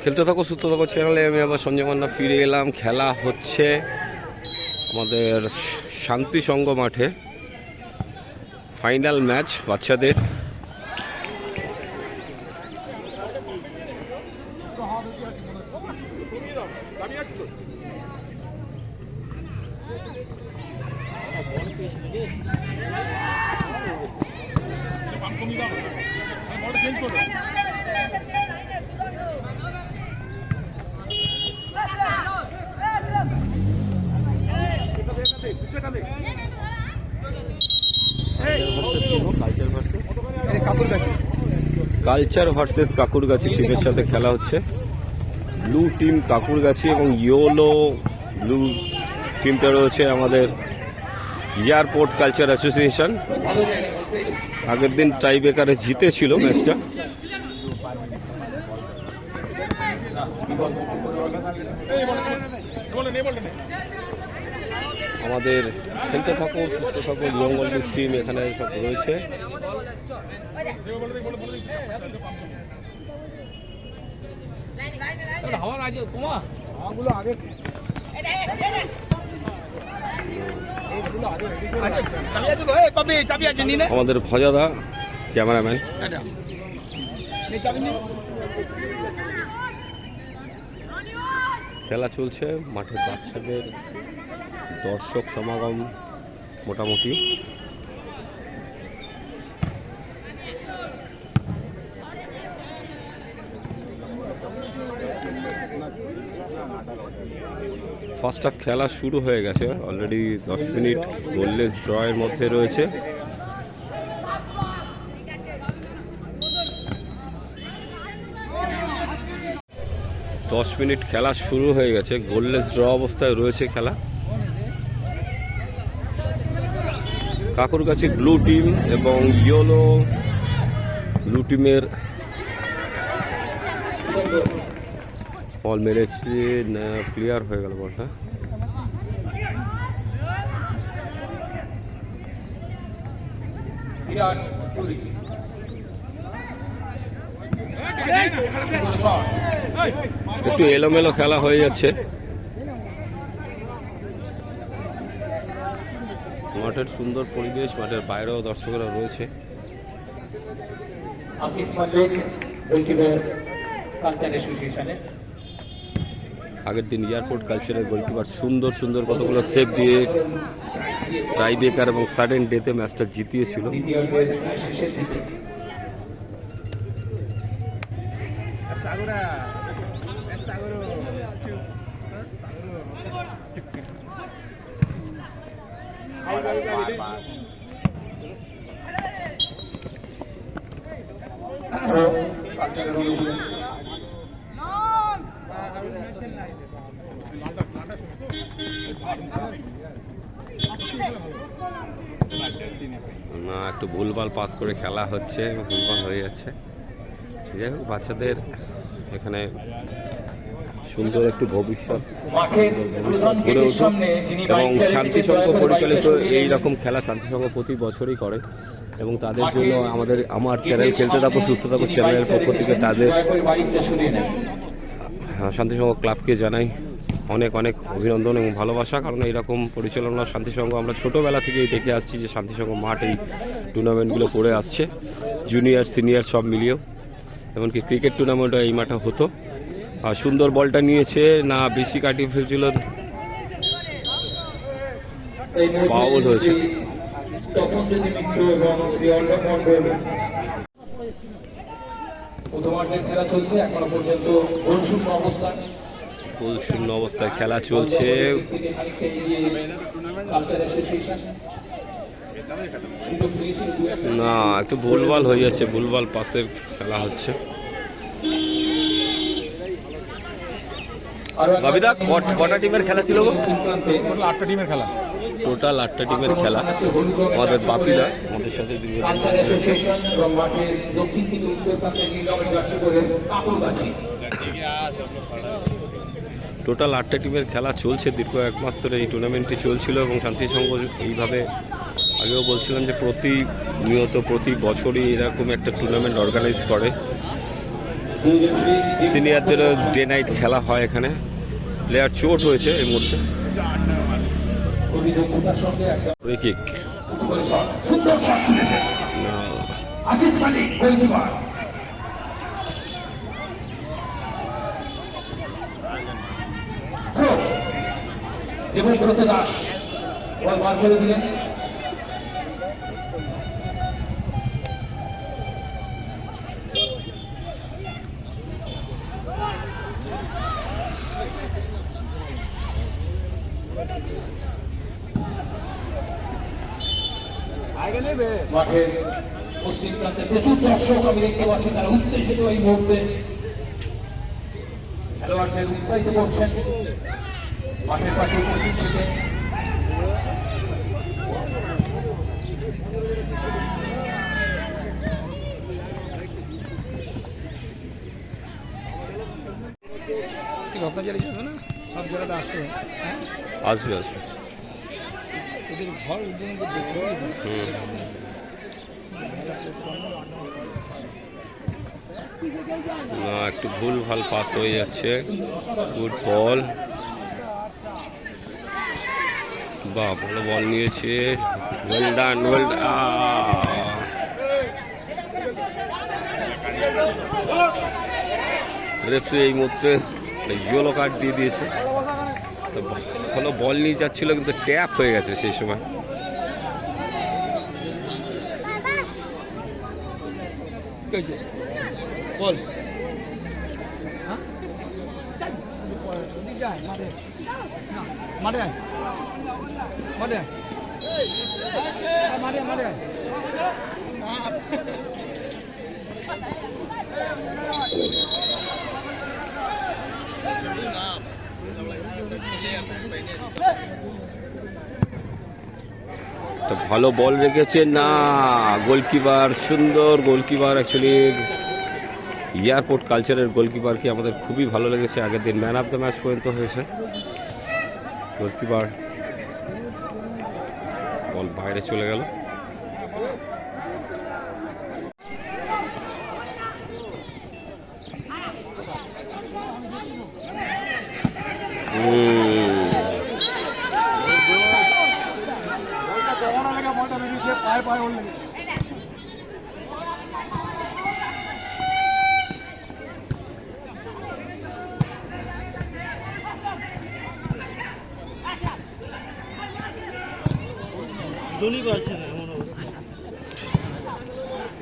খেলতে থাকো সুস্থ থাকো চ্যানেলে আমি আবার সঞ্জয় মান্না ফিরে এলাম। খেলা হচ্ছে আমাদের শান্তি সংঘ মাঠে, ফাইনাল ম্যাচ বাচ্চাদের। কালচার ভার্সেস কাকুরগাছি টিমের সাথে খেলা হচ্ছে। ব্লু টিম কাকুরগাছি এবং ইয়েলো ব্লু টিমটা রয়েছে আমাদের এয়ারপোর্ট কালচার অ্যাসোসিয়েশন। আগের দিন টাই ব্রেকারে জিতেছিল ম্যাচটা। আমাদের খেলতে থাকো সুস্থ থাকো জঙ্গল টিম এখানে সব রয়েছে। আমাদের ভজাদা ক্যামেরাম্যান। খেলা চলছে মাঠে, বাচ্চাদের দর্শক সমাগম মোটামুটি। ফার্স্ট হাফ খেলা শুরু হয়ে গেছে অলরেডি। 10 মিনিট গোললেস ড্রয়ের মধ্যে রয়েছে। দশ মিনিট খেলা শুরু হয়ে গেছে, গোললেস ড্র অবস্থায় রয়েছে খেলা। কাকুরগাছি ব্লু টিম এবং ইয়েলো ব্লু টিমের বল মেরেছে, ক্লিয়ার হয়ে গেল বলটা। একটু এলোমেলো খেলা হয়ে যাচ্ছে। মাঠের সুন্দর পরিবেশ, মাঠের বাইরেও দর্শকরা রয়েছে। আগের দিন এয়ারপোর্ট কালচারের গোলকিপার সুন্দর সুন্দর কতগুলো সেভ দিয়ে টাই ব্রেকার এবং সাডেন ডেতে ম্যাচটা জিতিয়েছিল। না, একটু ভুলভাল পাস করে খেলা হচ্ছে, ভুলভাল হয়ে যাচ্ছে। যাই হোক, বাচ্চাদের এখানে সুন্দর একটু ভবিষ্যৎ গড়ে উঠুক। এবং শান্তিসংঘ পরিচালিত এই রকম খেলা শান্তিসংঘ প্রতি বছরই করে, এবং তাদের জন্য আমার চ্যানেল খেলতে থাকো সুস্থ থাকো চ্যানেলের পক্ষ থেকে তাদের শান্তিসংঘ ক্লাবকে জানাই অনেক অনেক অভিনন্দন এবং ভালোবাসা। কারণ এইরকম পরিচালনা শান্তিসংঘ আমরা ছোটোবেলা থেকেই দেখে আসছি যে শান্তিসংঘ মাঠ এই টুর্নামেন্টগুলো করে আসছে, জুনিয়র সিনিয়র সব মিলিয়েও। এমনকি ক্রিকেট টুর্নামেন্টও এই মাঠে হতো। আর সুন্দর বলটা নিয়েছে, না বেশি কাটিয়ে ফেলছিল, ফাউল হয়েছে। গোল শূন্য অবস্থায় খেলা চলছে। না, একটু ভুলভাল হয়ে যাচ্ছে, ভুলভাল পাসের খেলা হচ্ছে। বাবিদা, কটা টিমের খেলা ছিল? টোটাল 8টা টিমের খেলা। টোটাল 8টা টিমের খেলা। আমাদের বাপিদা আমাদের সাথে টোটাল 8টা টিমের খেলা চলছে। দীর্ঘ 1 মাস ধরে এই টুর্নামেন্টটি চলছিল এবং শান্তিসংঘ এইভাবে আগেও বলছিলাম যে প্রতি বছরই এরকম একটা টুর্নামেন্ট অর্গানাইজ করে। সিনিয়রদেরও ডে নাইট খেলা হয় এখানে। প্লেয়ার চোট হয়েছে এই মুহূর্তে। ফ্রি কিক এবং ব্রত দাস বল বার করে দিলেন। মাঠের পশ্চিম প্রান্তে প্রচুর দর্শক আমি দেখতে পাচ্ছি, তারা উত্তেজিত এই মুহূর্তে খেলোয়াড়দের উৎসাহিত করছেন মাঠের পাশে উপস্থিত থেকে। না সব জায়গাতে আসছে, আসবে আসবে। ওদের ঘর না, একটু ভুল ভাল পাস হয়ে যাচ্ছে। গুড বল, বাহ ভালো বল নিয়েছে। ওয়েল ডান, ওয়েল রেফারি এই মুহূর্তে ইয়েলো কার্ড দিয়ে দিয়েছে। তো ভালো বল নিয়ে যাচ্ছিল কিন্তু ট্যাপ হয়ে গেছে সেই সময়। বল মাঠে মাঠে মাঠে মাঠে তো ভালো বল রেখেছে না গোলকিপার, সুন্দর গোলকিপার। অ্যাকচুয়ালি এয়ারপোর্ট কালচারের গোলকিপারকে আমাদের খুবই ভালো লেগেছে। আগের দিন ম্যান অফ দ্য ম্যাচ পর্যন্ত হয়েছে গোলকিপার। বল বাইরে চলে গেল।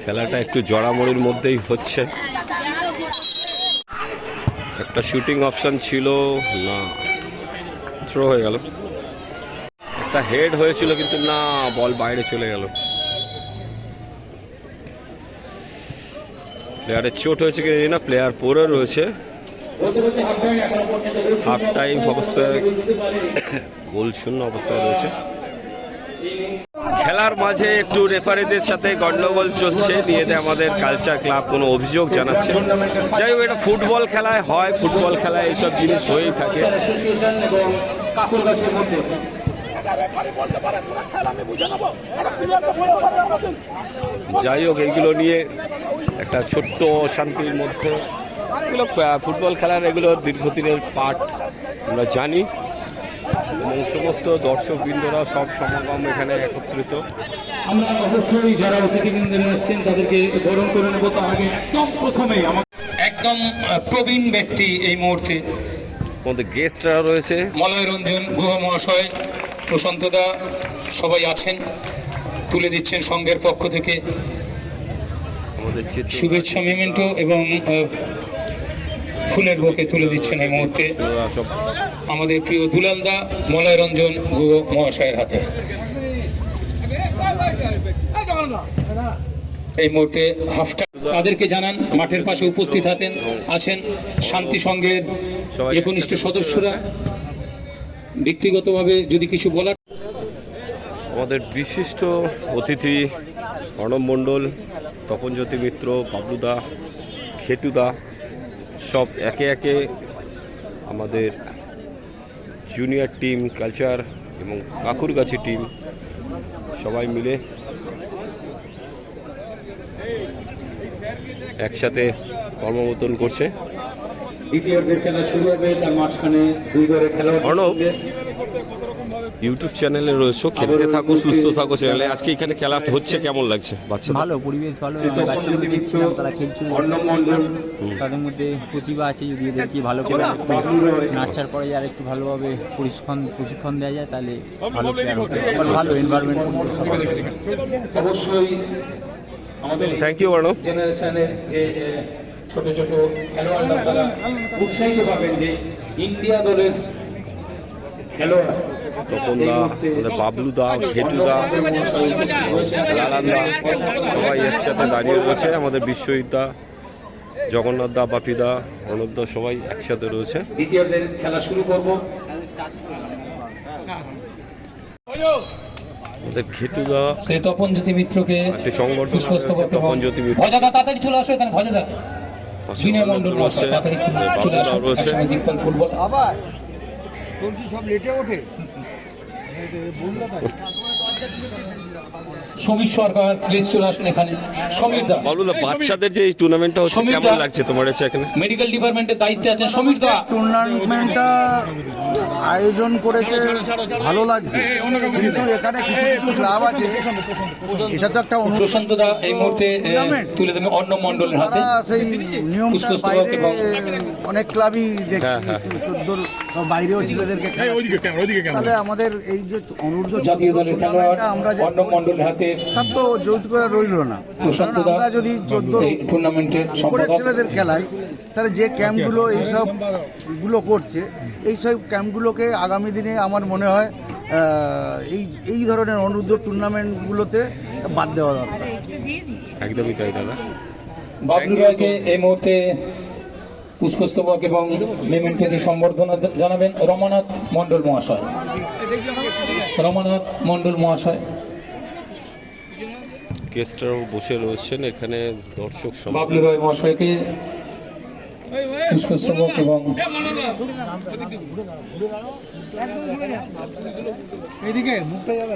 খেলাটা একটু জড়ামড়ির মধ্যেই হচ্ছে। একটা শুটিং অপশন ছিল না, থ্রো হয়ে গেল। একটা হেড হয়েছিল কিন্তু না, বল বাইরে চলে গেল। প্লেয়ারের চোট হয়েছে কি না, প্লেয়ার পরে রয়েছে। হাফ টাইম অবস্থায় গোল শূন্য অবস্থায় রয়েছে। খেলার মাঝে একটু রেফারিদের সাথে গন্ডগোল চলছে, নিয়ে আমাদের কালচার ক্লাব কোনো অভিযোগ জানাচ্ছে। যাই হোক, এটা ফুটবল খেলায় হয়, ফুটবল খেলায় এইসব জিনিস হয়েই থাকে। যাই হোক, এইগুলো নিয়ে একটা ছোট্ট অশান্তির মধ্যে, এগুলো ফুটবল খেলার এগুলো দীর্ঘদিনের পার্ট আমরা জানি, এবং সমস্ত দর্শকবৃন্দরা সব সমাগম এখানে একত্রিত। আমরা অবশ্যই যারা অতিথিবৃন্দ এসেছেন তাদেরকে বরণ করে নেব। তার আগে একদম প্রথমেই একদম প্রবীণ ব্যক্তি এই মুহূর্তে আমাদের গেস্টরা রয়েছে, মলয় রঞ্জন গুহ মহাশয়, প্রশান্ত দা, সবাই আছেন, তুলে দিচ্ছেন সংঘের পক্ষ থেকে আমাদের শুভেচ্ছা মেমেন্টো এবং ফুলের বুকে তুলে দিচ্ছেন এই মুহূর্তে সব আমাদের প্রিয় দুলাল দা মলয় রঞ্জন গুহ মহাশয়ের হাতে। এই মুহূর্তে হাফটা তাদেরকে জানান মাঠের পাশে উপস্থিত আছেন শান্তি সংঘের একনিষ্ঠ সদস্যরা। ব্যক্তিগতভাবে যদি কিছু বলার, আমাদের বিশিষ্ট অতিথি অর্ণব মণ্ডল, তপনজ্যোতি মিত্র, বাবলুদা, খেটুদা, সব একে একে আমাদের জুনিয়র টিম, কালচার এবং কাকুরগাছি টিম সবাই মিলে একসাথে কর্মমতন করছে। দ্বিতীয়ার্ধের খেলা শুরু হবে, তার মাঝখানে দুই দলের খেলোয়াড় অর্ণব, ইউটিউব চ্যানেলে রয়েছে, খেলতে থাকো সুস্থ থাকো চ্যানেলে। আজকে এখানে খেলা হচ্ছে, কেমন লাগছে বাচ্চাদের? ভালো পরিবেশ, ভালো বাচ্চাদের দেখছিলাম তারা খেলছিল, তাদের মধ্যে প্রতিভা আছে। যদি এদেরকে ভালো করে নার্চার করা যায় আর একটু ভালোভাবে প্রশিক্ষণ দেওয়া যায় তাহলে ভালো প্লেয়ার হবে। ভালো এনভায়রনমেন্ট অবশ্যই আমাদের থ্যাংক ইউ অর্ণব। জেনারেশনের যে ছোট ছোট খেলোয়াড়রা তারা উৎসাহিত পাবেন যে ইন্ডিয়া দলের খেলোয়াড় তপন দা, আমাদের বাবলু দা, ঘেটু দা, লালান দা সবাই একসাথে দাঁড়িয়ে রয়েছে। আমাদের বিশ্বজিৎ দা, জগন্নাথ দা, বাপি দা, অর্ণব দা সবাই একসাথে রয়েছে। দ্বিতীয়ার্ধের খেলা শুরু করব। আমাদের ঘেটু দা সেই তপনজ্যোতি মিত্রকে একটি সংগঠন পুষ্পস্তবক এবং তপনজ্যোতি মিত্র, ভজাদা তাড়াতাড়ি চলে আসো এখানে, ভজাদা বিনয় মণ্ডল মশাই তাড়াতাড়ি চলে আসো, রয়েছে। একসঙ্গে দীপ্তন ফুটবল। আবার তোর কি সব লেটে ওঠে? সমীর সরকার প্লিজ চলে আসুন এখানে। সমীর দা, বাবলু দা, বাচ্চাদের যে এই টুর্নামেন্টটা হচ্ছে সমীর কেমন দা। লাগছে তোমার এসে এখানে? মেডিকেল ডিপার্টমেন্টের দায়িত্বে আছেন সমীর দা। টুর্নামেন্টটা আয়োজন করেছে, ভালো লাগছে, কিন্তু এখানে কিছু কিছু ক্লাব আছে, এটা তো একটা প্রশান্ত দা এই মুহূর্তে তুলে দেবে অর্ণব মণ্ডলের হাতে। তারা সেই নিয়মটার পুষ্পস্তবক বাইরে এবং অনেক ক্লাবই হ্যাঁ, হ্যাঁ। দেখছি 14 বাইরেও ছেলেদেরকে খেলাচ্ছে। তাহলে আমাদের এই যে অনূর্ধ্ব জাতীয় দলের খেলোয়াড় আমরা যে অর্ণব মণ্ডলের হাতে তার তো যৌতুকতা রইল না। প্রশান্ত কারণ দা আমরা যদি 14 এই টুর্নামেন্টের উপরের সম্পাদক। ছেলেদের খেলাই, তাহলে যে ক্যাম্পগুলো এইসব গুলো করছে, এইসব ক্যাম্পগুলোকে আগামী দিনে আমার মনে হয় এই ধরনের অনূর্ধ্ব টুর্নামেন্টগুলোতে বাদ দেওয়া দরকার। একদমই তাই দাদা। বাবলু রায়কে এই মুহূর্তে পুষ্পস্তবক এবং মেমেন্টো দিয়ে সম্বর্ধনা জানাবেন রমানাথ মণ্ডল মহাশয়। রমানাথ মণ্ডল মহাশয় গেস্টরাও বসে রয়েছেন এখানে, দর্শক সমাবেশ। বাবলু রায় মহাশয়কে পুষ্পস্তবক এবং এইদিকে মুখটা যাবে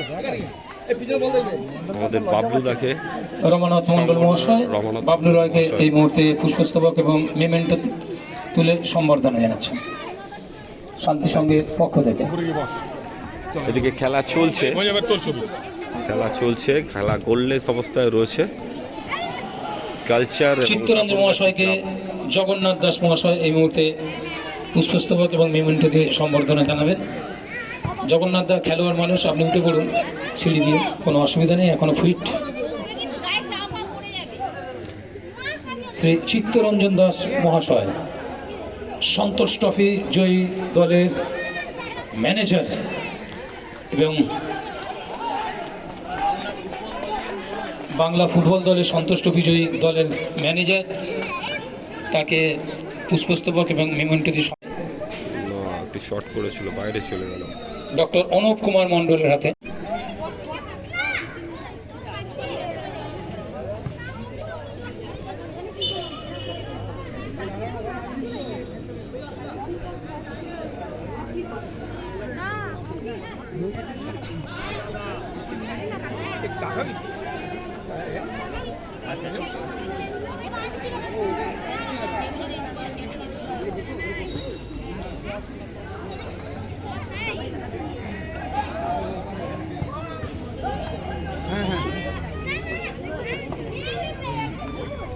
আমাদের বাবলু দাকে, রমানাথ মণ্ডল মহাশয় রমানাথ বাবলু রায়কে এই মুহূর্তে পুষ্পস্তবক এবং মেমেন্টো তুলে সম্বর্ধনা জানাচ্ছেন শান্তি সঙ্গের পক্ষ থেকে। এদিকে খেলা চলছে, খেলা গোললেস অবস্থায় রয়েছে। কালচার চিত্তরঞ্জন মহাশয়কে জগন্নাথ দাস মহাশয় এই মুহূর্তে পুষ্পস্তবক এবং মেমেন্টো দিয়ে সম্বর্ধনা জানাবেন। জগন্নাথ দা খেলোয়াড় মানুষ, আপনি উঠে পড়ুন সিঁড়ি দিয়ে, কোনো অসুবিধা নেই, এখনো ফিট। শ্রী চিত্তরঞ্জন দাস মহাশয় সন্তোষ ট্রফি জয়ী দলের ম্যানেজার এবং বাংলা ফুটবল দলের সন্তোষ ট্রফি জয়ী দলের ম্যানেজার, তাকে পুষ্পস্তবক এবং মেমেন্টো দিয়ে একটি শর্ট করেছিল, বাইরে চলে গেল। ডক্টর অনুপ কুমার মণ্ডলের হাতে।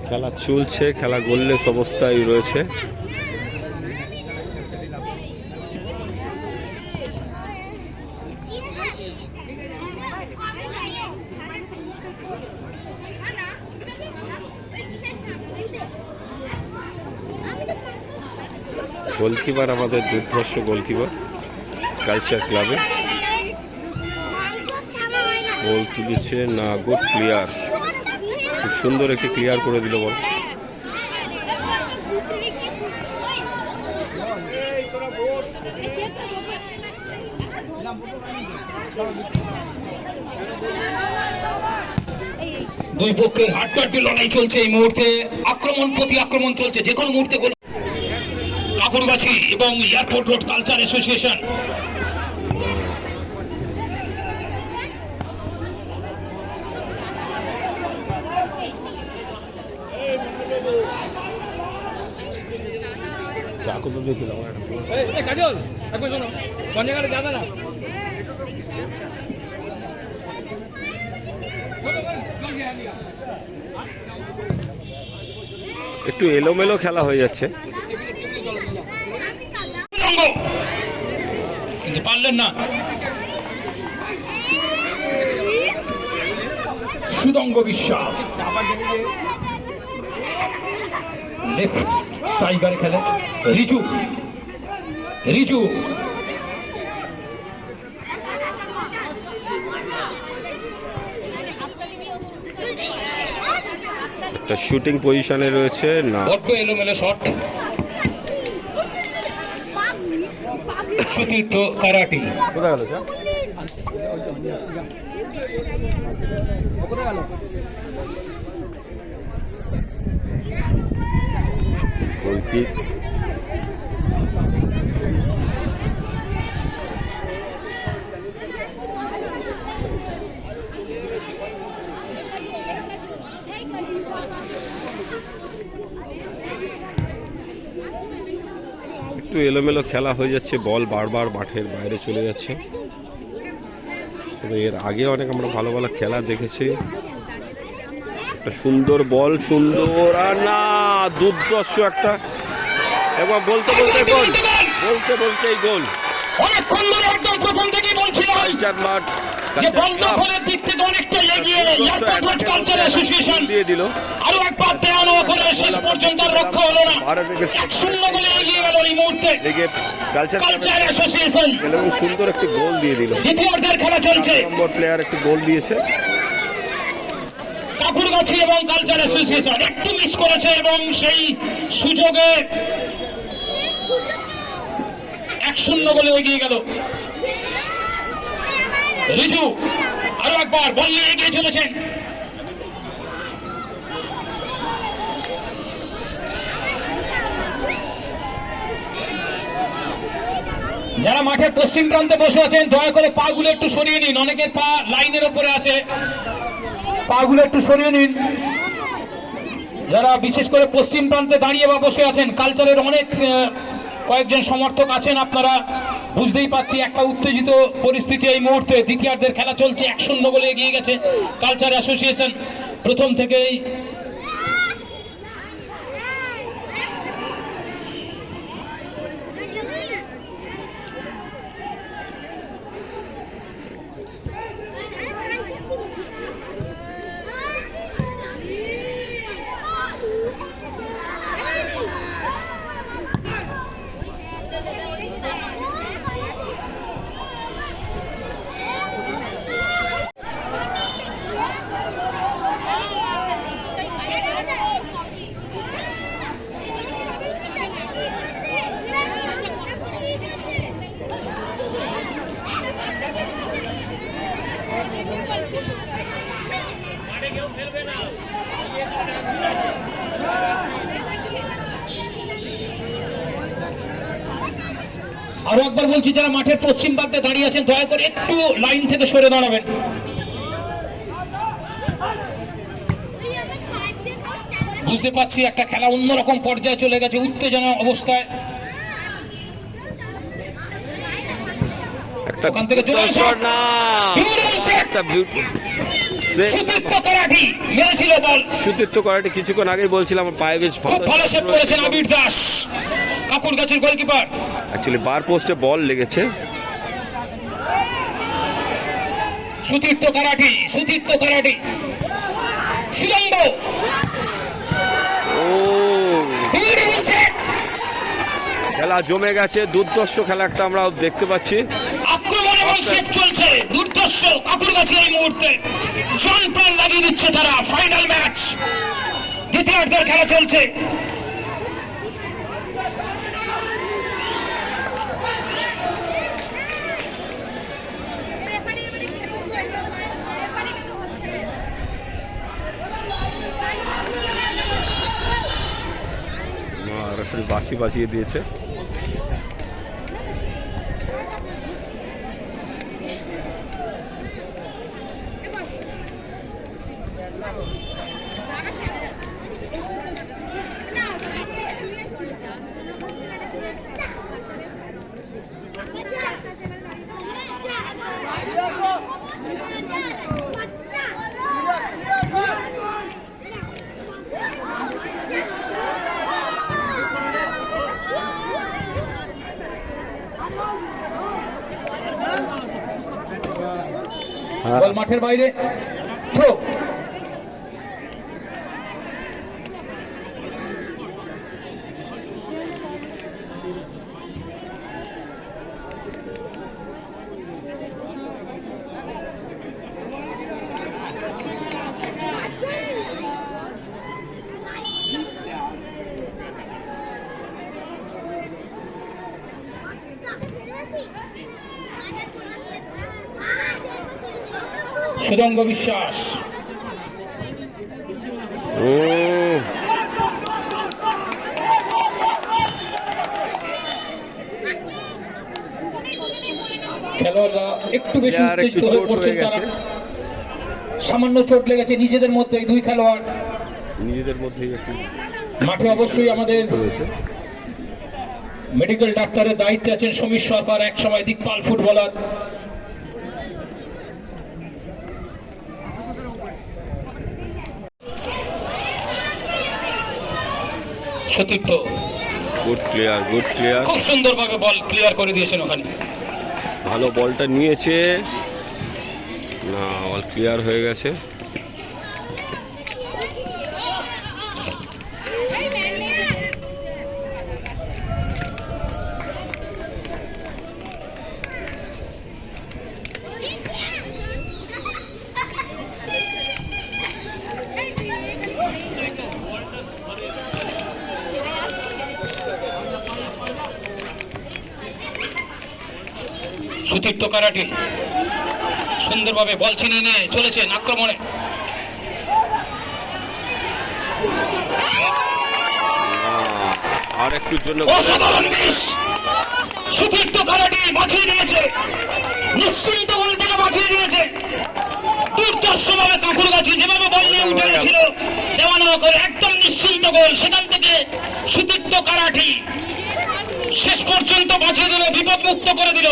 খেলা চলছে, খেলা গোললেস অবস্থায় রয়েছে। গোলকিপার আমাদের দুর্ধর্ষ গোলকিপার কালচার ক্লাবে, বল তুলেছে না, গুড ক্লিয়ার, খুব সুন্দর একটি ক্লিয়ার করে দিল বল। দুই পক্ষের হাড্ডাহাড্ডি লড়াই চলছে এই মুহূর্তে, আক্রমণ প্রতি আক্রমণ চলছে, যে কোনো মুহূর্তে গোল। কাকুরগাছি এবং এয়ারপোর্ট রোড কালচার অ্যাসোসিয়েশন চাকু তো দেখলাম কাজল একবার শোনো সন্ধ্যাকালে যাবে না একটু এলোমেলো খেলা হয়ে যাচ্ছে। কিন্তু পারলেন না। সুদঙ্গ বিশ্বাস লেফট টাইগারে খেলে রিজু রিজু শুটিং পজিশনে রয়েছে না, বড্ড এলোমেলো শট। সুতীর্থ কারাটি কোথায় গেল গোলকিক। একটু এলোমেলো খেলা হয়ে যাচ্ছে, বল বারবার মাঠের বাইরে চলে যাচ্ছে। তবে এর আগে অনেক আমরা ভালো ভালো খেলা দেখেছি। একটা সুন্দর বল, সুন্দর আর না দুর্দর্শ একটা, একবার বলতে বলতে গোল, বলতে বলতে এই গোল। অনেকক্ষণ ধরে একদম প্রথম থেকেই বলছিলাম কালচার মাঠ যে বল দখলের দিক থেকে অনেকটা এগিয়ে এয়ারপোর্ট কালচার অ্যাসোসিয়েশন দিয়ে দিল। আরো একবার দেওয়ানো করে শেষ পর্যন্ত রক্ষা হলো না। 1-0 গোলে এগিয়ে গেল এই মুহূর্তে কালচার অ্যাসোসিয়েশন এবং সুন্দর একটি গোল দিয়ে দিল। দ্বিতীয়ার্ধের খেলা চলছে, নম্বর প্লেয়ার একটি গোল দিয়েছে। কাকুরগাছি এবং কালচার অ্যাসোসিয়েশন একটু মিস করেছে এবং সেই সুযোগে 1-0 গোলে এগিয়ে গেল রিজু। আরো একবার বল নিয়ে এগিয়ে চলেছেন। যারা মাঠের পশ্চিম প্রান্তে বসে আছেন দয়া করে পা গুলো একটু সরিয়ে নিন, অনেকের পা লাইনের ওপরে আছে, পা গুলো একটু সরিয়ে নিন। যারা বিশেষ করে পশ্চিম প্রান্তে দাঁড়িয়ে বা বসে আছেন, কালচারের অনেক কয়েকজন সমর্থক আছেন, আপনারা বুঝতেই পাচ্ছি একটা উত্তেজিত পরিস্থিতি এই মুহূর্তে। দ্বিতীয়ার্ধের খেলা চলছে, 1-0 গোলে এগিয়ে গেছে কালচার অ্যাসোসিয়েশন প্রথম থেকেই। আরো একবার বলছি, যারা মাঠের পশ্চিম প্রান্তে দাঁড়িয়ে আছেন দয়া করে একটু লাইন থেকে সরে দাঁড়াবেন। বুঝতে পারছি একটা খেলা অন্যরকম পর্যায়ে চলে গেছে, উত্তেজনা অবস্থায়। ওখান থেকে চলে আসা সুতীর্থ কারাটি মেরেছিল বল। সুতীর্থ কারাটি কিছুক্ষণ আগেই বলছিলাম পায়ে বেশ ভালো সেভ করেছেন আবির দাস, কাকুরগাছির গোলকিপার। অ্যাকচুয়ালি বার পোস্টে বল লেগেছে। Sutirtha karate, Sutirtha karate, সুদঙ্গ। ও খেলা জমে গেছে, দুর্দর্শ খেলা একটা আমরা দেখতে পাচ্ছি। আক্রমণ এবং সেভ চলছে, দুর্দর্শ কাকুরগাছি এই মুহূর্তে জন প্রাণ লাগিয়ে দিচ্ছে তারা। ফাইনাল ম্যাচ, দ্বিতীয়ার্ধের খেলা চলছে। রেফারি বাঁশি বাজিয়ে দিয়েছে। বল মাঠের বাইরে, থ্রো। সুদঙ্গ বিশ্বাস, খেলোয়াড়রা একটু বেশি উত্তেজিত হয়ে পড়ছেন, তারা সামান্য চোট লেগেছে নিজেদের মধ্যে, দুই খেলোয়াড় নিজেদের মধ্যেই একটু মাঠে। অবশ্যই আমাদের রয়েছে। মেডিকেল ডাক্তারের দায়িত্বে আছেন সমীর সরকার, এক সময় দিকপাল ফুটবলার। সতীর্থ গুড ক্লিয়ার, গুড ক্লিয়ার, খুব সুন্দরভাবে বল ক্লিয়ার করে দিয়েছেন ওখানে। ভালো বলটা নিয়েছে না, বল ক্লিয়ার হয়ে গেছে। সুতীর্থ কারাটি সুন্দরভাবে বল ছিনিয়ে নিয়ে চলেছেন আক্রমণে। আর একটুর জন্য অসাধারণ মিস, সুতীর্থ কারাটি বাঁচিয়ে দিয়েছে, নিশ্চিন্ত গোল থেকে বাঁচিয়ে দিয়েছে দুর্দর্শভাবে। কাকুরগাছি যেভাবে বল নিয়ে উঠে গেছিল দেওয়া নেওয়া করে একদম নিশ্চিন্ত গোল, সেখান থেকে সুতীর্থ কারাটি শেষ পর্যন্ত বাঁচিয়ে দিল, বিপদ মুক্ত করে দিল।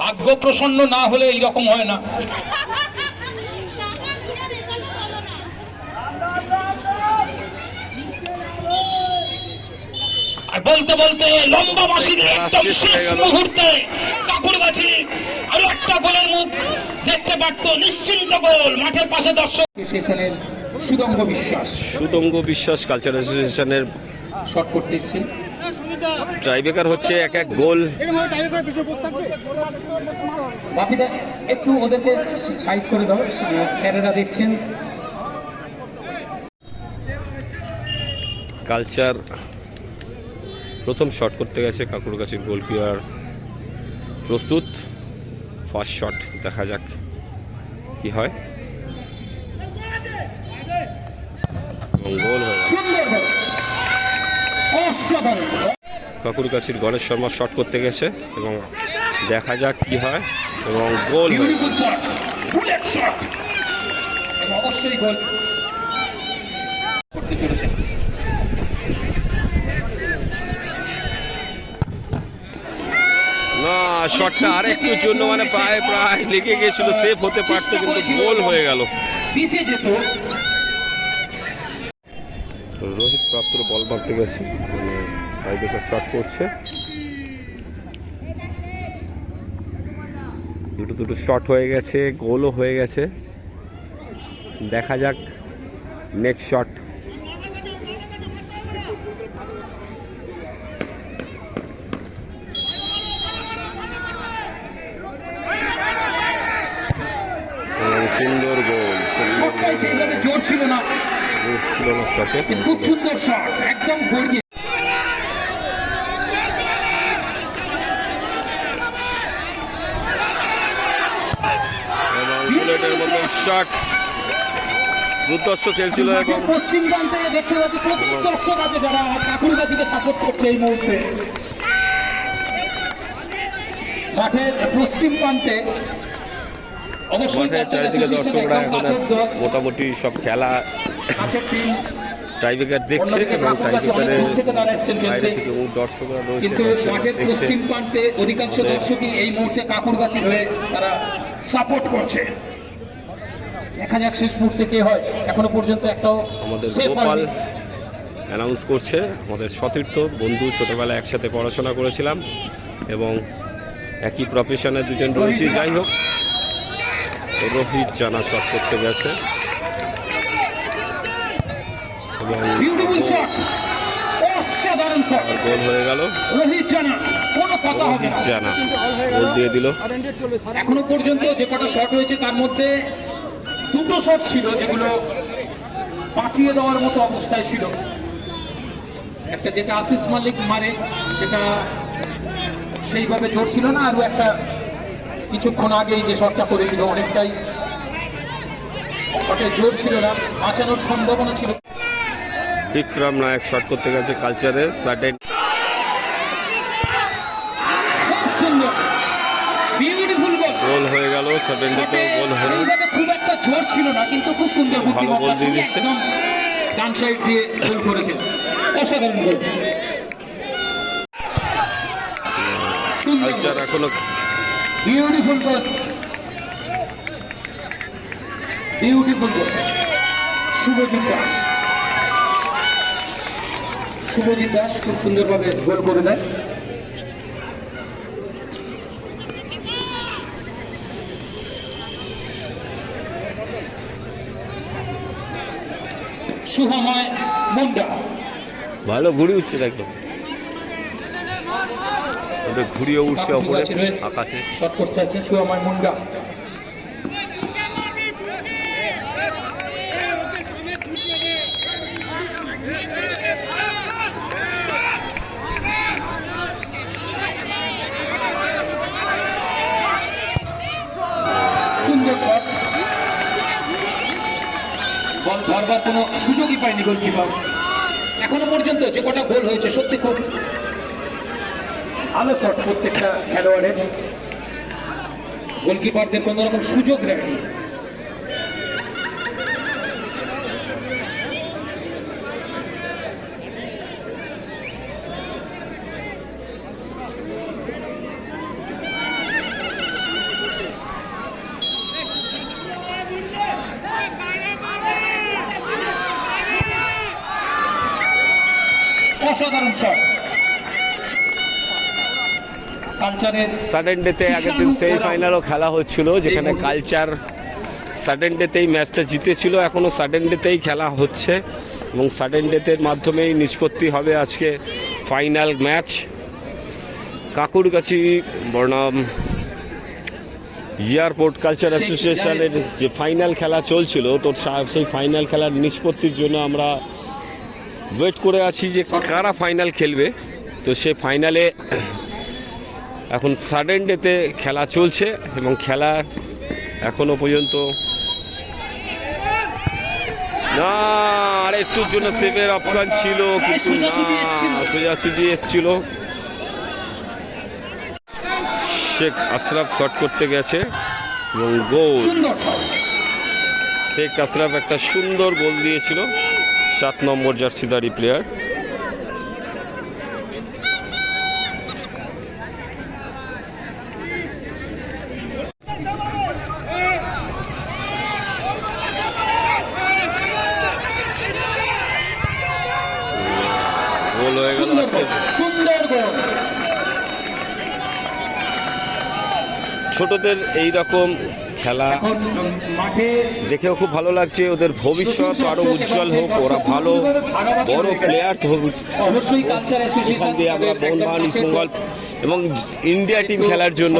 ভাগ্য প্রসন্ন না হলে এইরকম হয় না। আর বলতে বলতে লম্বা বাঁশি দিয়ে একদম শেষ মুহূর্তে কাকুরগাছি আরো একটা গোলের মুখ দেখতে পারত, নিশ্চিন্ত গোল। মাঠের পাশে দর্শক সেশনের সুদঙ্গ বিশ্বাস, সুদঙ্গ বিশ্বাস কালচার অ্যাসোসিয়েশনের শট করতে এসেছেন। ট্রাইবেকার হচ্ছে এক এক গোল। বাকিটা একটু ওদেরকে সাইড করে দাও, স্যারেরা দেখছেন। কালচার প্রথম শট করতে গেছে, কাকুরগাছির গোলকিপার প্রস্তুত। ফার্স্ট শট, দেখা যাক কি হয়। গোল হয়ে গেল। কাকুরগাছির গণেশ শর্মা শট করতে গেছে এবং দেখা যাক কি হয় এবং গোল হয়ে গেল। অবশ্যই গোল করতে চলেছে। না, শটটা আরেকটুর জন্য মানে প্রায় লেগে গিয়েছিল, সেফ হতে পারতো কিন্তু গোল হয়ে গেল। পিছে যেত। রোহিত প্রাপ্ত বল ভাবতে গেছে, মানে টাইব্রেকার শট করছে। দুটো শট হয়ে গেছে, গোলও হয়ে গেছে। দেখা যাক নেক্সট শট। সুন্দর গোল, জোর ছিল না, শটে খুব সুন্দর শট, একদম গড়িয়ে। শট দুর্দর্শ খেলছিল এবং পশ্চিম প্রান্তে দেখতে পাচ্ছি প্রচুর দর্শক আছে যারা কাকুরগাছিকে সাপোর্ট করছে এই মুহূর্তে। মাঠের পশ্চিম প্রান্তে অবশ্যই চারিদিকে দর্শকরা এখন মোটামুটি সব খেলা টাইব্রেকার দেখছে এবং টাইব্রেকারের বাইরে থেকে দর্শকরা রয়েছে। কিন্তু মাঠের পশ্চিম প্রান্তে অধিকাংশ দর্শকই এই মুহূর্তে কাকুরগাছির হয়ে তারা সাপোর্ট করছে। দেখা যাক শেষ মুহূর্তে কে হয়, এখনো পর্যন্ত একটাও আমাদের সেফ গোপাল অ্যানাউন্স করছে আমাদের সতীর্থ বন্ধু, ছোটোবেলায় একসাথে পড়াশোনা করেছিলাম এবং একই প্রফেশনে দুজন রয়েছি। যাই হোক, রোহিত জানা শট করতে গেছে এবং বিউটিফুল শট, অসাধারণ শট, গোল হয়ে গেল। রোহিত জানা, কোনো কথা হবে রোহিত না। জানা গোল দিয়ে দিল। এখনো পর্যন্ত যে কটা শট হয়েছে তার মধ্যে দুটো শট ছিল যেগুলো বাঁচিয়ে দেওয়ার মতো অবস্থায় ছিল। একটা যেটা আশিস মালিক মারে সেটা সেইভাবে জোর ছিল না, আর একটা কিছুক্ষণ আগেই যে শটটা করেছিল অনেকটাই শটের জোর ছিল না, বাঁচানোর সম্ভাবনা ছিল। বিক্রম নায়ক শট করতে গেছে কালচারে। সাডেন খুব সুন্দর, বিউটিফুল গোল। গোল হয়ে গেল। সাডেনডেতে গোল হলো। সেইভাবে খুব একটা জোর ছিল না, কিন্তু খুব সুন্দর ভালো গোল দিয়ে দিচ্ছে। একদম ডান সাইড দিয়ে গোল করেছে, অসাধারণ গোল। কালচার এখনো বিউটিফুল গোল, বিউটিফুল গোল। শুভজিৎ দাস, শুভজিৎ দাস খুব সুন্দরভাবে গোল করে দেয়। সুহাময় মুন্ডা, ভালো ঘুরে উঠছে একদম, ওদের ঘুরিয়ে উঠছে ওপরে আকাশে। শট করতে আছে সুহাময় মুন্ডা। সুন্দর শট, বল ধরবার কোনো সুযোগই পায়নি গোলকিপার। এখনো পর্যন্ত যে কটা গোল হয়েছে সত্যি খুব ভালো শট প্রত্যেকটা খেলোয়াড়ের, গোলকিপারদের কোনো রকম সুযোগ দেয়নি। অসাধারণ শট কালচারের। সাডেনডেতে আগের দিন সেমিফাইনালও খেলা হচ্ছিল, যেখানে কালচার সাডেনডেতেই ম্যাচটা জিতেছিল। এখনও সাডেনডেতেই খেলা হচ্ছে এবং সাডেনডেতের মাধ্যমেই নিষ্পত্তি হবে আজকে ফাইনাল ম্যাচ। কাকুরগাছি বনাম এয়ারপোর্ট কালচার অ্যাসোসিয়েশনের যে ফাইনাল খেলা চলছিল, তো সেই ফাইনাল খেলার নিষ্পত্তির জন্য আমরা ওয়েট করে আছি যে কারা ফাইনাল খেলবে। তো সে ফাইনালে এখন সাডেনডেতে খেলা চলছে এবং খেলা এখনো পর্যন্ত না, আর একটুর জন্য সেভের অপশন ছিল কিন্তু না, সোজাসুজি এসছিল। শেখ আশরাফ শট করতে গেছে এবং গোল। শেখ আশরাফ একটা সুন্দর গোল দিয়েছিল, 7 নম্বর জার্সিদারি প্লেয়ার। গোল হয়ে গেল। সুন্দর গোল। ছোটদের এই রকম খেলা মাঠে দেখেও খুব ভালো লাগছে। ওদের ভবিষ্যৎ আরো উজ্জ্বল হোক, ওরা ভালো বড় প্লেয়ার হোক। অবশ্যই কালচার অ্যাসোসিয়েশন দিয়ে আমরা মোহনবাগান, ইস্টবেঙ্গল এবং ইন্ডিয়া টিম খেলার জন্য